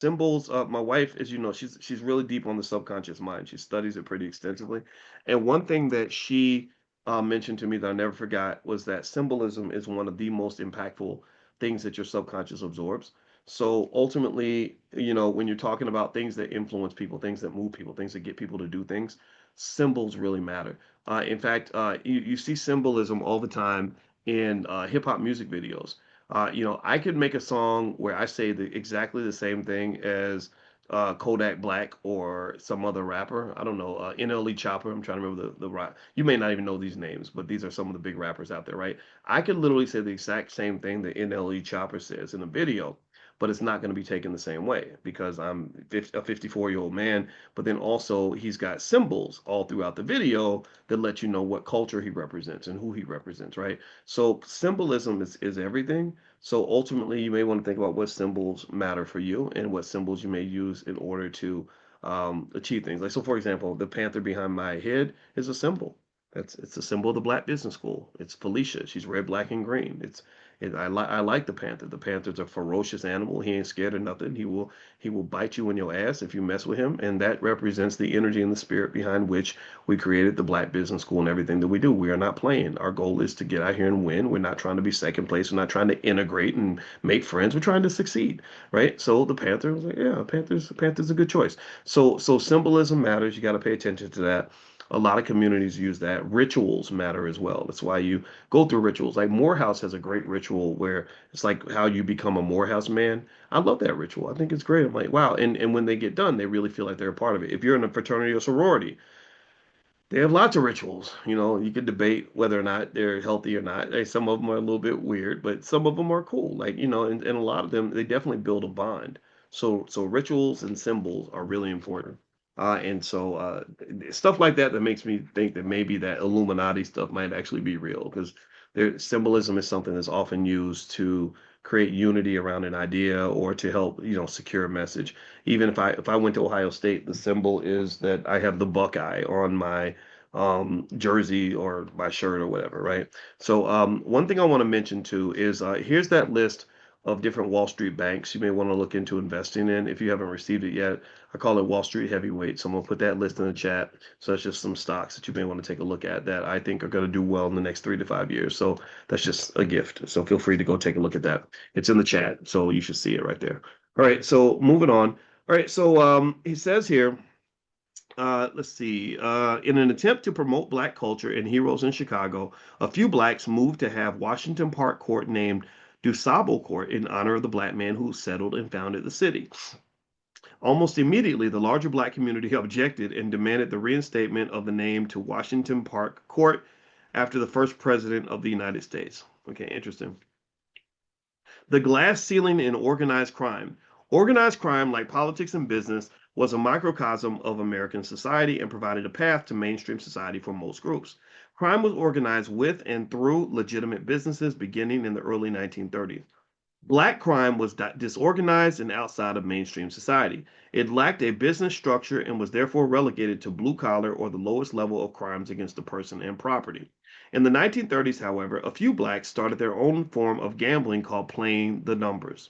Symbols, my wife, as you know, she's really deep on the subconscious mind. She studies it pretty extensively. And one thing that she mentioned to me that I never forgot was that symbolism is one of the most impactful things that your subconscious absorbs. So ultimately, when you're talking about things that influence people, things that move people, things that get people to do things, symbols really matter. In fact, you see symbolism all the time in hip hop music videos. I could make a song where I say exactly the same thing as Kodak Black or some other rapper. I don't know, NLE Chopper. I'm trying to remember the rap. You may not even know these names, but these are some of the big rappers out there, right? I could literally say the exact same thing that NLE Chopper says in a video, but it's not going to be taken the same way because I'm a 54-year-old man. But then also he's got symbols all throughout the video that let you know what culture he represents and who he represents, right? So symbolism is everything. So ultimately, you may want to think about what symbols matter for you and what symbols you may use in order to achieve things. Like, so for example, the panther behind my head is a symbol. It's a symbol of the Black Business School. It's Felicia. She's red, black, and green. I like the panther. The panther's a ferocious animal. He ain't scared of nothing. He will bite you in your ass if you mess with him, and that represents the energy and the spirit behind which we created the Black Business School and everything that we do. We are not playing. Our goal is to get out here and win. We're not trying to be second place. We're not trying to integrate and make friends. We're trying to succeed, right? So the Panther was like, yeah, Panther's a good choice. So symbolism matters. You got to pay attention to that. A lot of communities use that. Rituals matter as well. That's why you go through rituals. Like Morehouse has a great ritual where it's like how you become a Morehouse man. I love that ritual. I think it's great. I'm like, wow. And when they get done, they really feel like they're a part of it. If you're in a fraternity or sorority, they have lots of rituals. You could debate whether or not they're healthy or not. Some of them are a little bit weird, but some of them are cool. Like, and a lot of them, they definitely build a bond. So rituals and symbols are really important. And so stuff like that makes me think that maybe that Illuminati stuff might actually be real because their symbolism is something that's often used to create unity around an idea or to help, secure a message. Even if I went to Ohio State, the symbol is that I have the Buckeye on my jersey or my shirt or whatever, right? So one thing I want to mention too is here's that list of different Wall Street banks you may want to look into investing in if you haven't received it yet. I call it Wall Street Heavyweight. So I'm gonna put that list in the chat. So that's just some stocks that you may want to take a look at that I think are going to do well in the next 3 to 5 years. So that's just a gift. So feel free to go take a look at that. It's in the chat, so you should see it right there. All right, so moving on. All right, so he says here, let's see, in an attempt to promote Black culture and heroes in Chicago, a few Blacks moved to have Washington Park Court named DuSable Court in honor of the Black man who settled and founded the city. Almost immediately, the larger Black community objected and demanded the reinstatement of the name to Washington Park Court after the first president of the United States. Okay, interesting. The glass ceiling in organized crime. Organized crime, like politics and business, was a microcosm of American society and provided a path to mainstream society for most groups. Crime was organized with and through legitimate businesses beginning in the early 1930s. Black crime was disorganized and outside of mainstream society. It lacked a business structure and was therefore relegated to blue collar or the lowest level of crimes against the person and property. In the 1930s, however, a few blacks started their own form of gambling called playing the numbers.